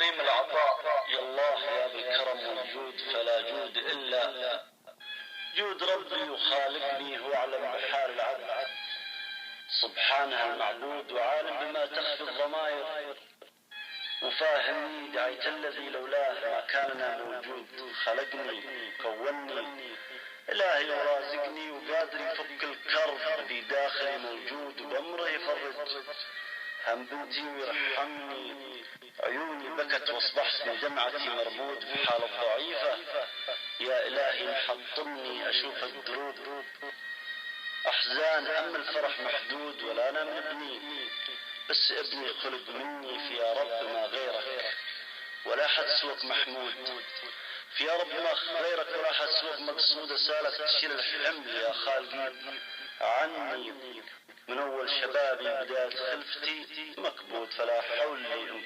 كريم العطاء، يا الله يا بالكرم والجود، فلا جود إلا جود ربي وخالقني، هو أعلم بحال العبد سبحانه المعبود، وعالم بما تخفي الضمائر، وفاهمني دعيت الذي لولاه ما كاننا موجود، خلقني كوني إلهي ورازقني، وقادر يفك الكرب اللي داخلي موجود، وبأمره يفرج هم بنتي ويرحمني. عيوني بكت واصبحت من دمعتي مربود في حالة ضعيفة، يا إلهي محطمني أشوف الدروب أحزان، أما الفرح محدود ولا أنا من ابني، بس ابني خلق مني، في يا رب ما غيرك ولا حد سوق محمود، في يا رب ما غيرك ولا حد سوق مقصود، أسالك تشيل الحمل يا خالقي عني، من أول شبابي بداية خلفتي مكبوت، فلا حول لي